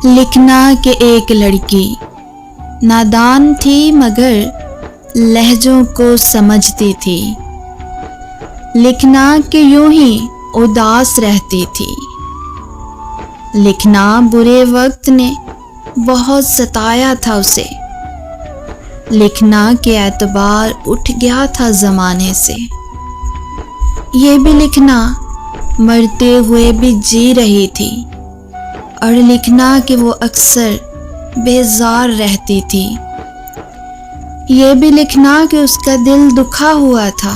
लिखना कि एक लड़की नादान थी मगर लहजों को समझती थी। लिखना कि यूं ही उदास रहती थी। लिखना बुरे वक्त ने बहुत सताया था उसे। लिखना कि एतबार उठ गया था ज़माने से। ये भी लिखना मरते हुए भी जी रही थी। और लिखना कि वो अक्सर बेजार रहती थी। ये भी लिखना कि उसका दिल दुखा हुआ था।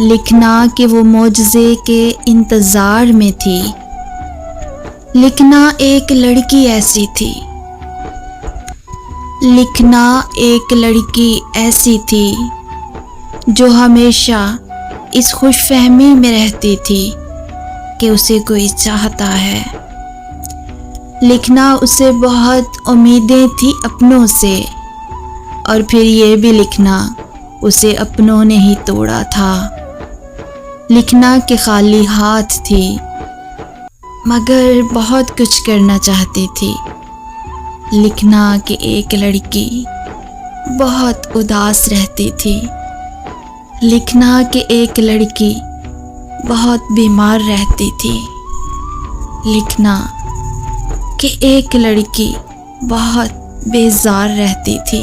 लिखना कि वो मौजज़े के इंतज़ार में थी। लिखना एक लड़की ऐसी थी। लिखना एक लड़की ऐसी थी जो हमेशा इस खुशफहमी में रहती थी कि उसे कोई चाहता है। लिखना उसे बहुत उम्मीदें थी अपनों से, और फिर ये भी लिखना उसे अपनों ने ही तोड़ा था। लिखना कि खाली हाथ थी मगर बहुत कुछ करना चाहती थी। लिखना कि एक लड़की बहुत उदास रहती थी। लिखना कि एक लड़की बहुत बीमार रहती थी। लिखना कि एक लड़की बहुत बेजार रहती थी।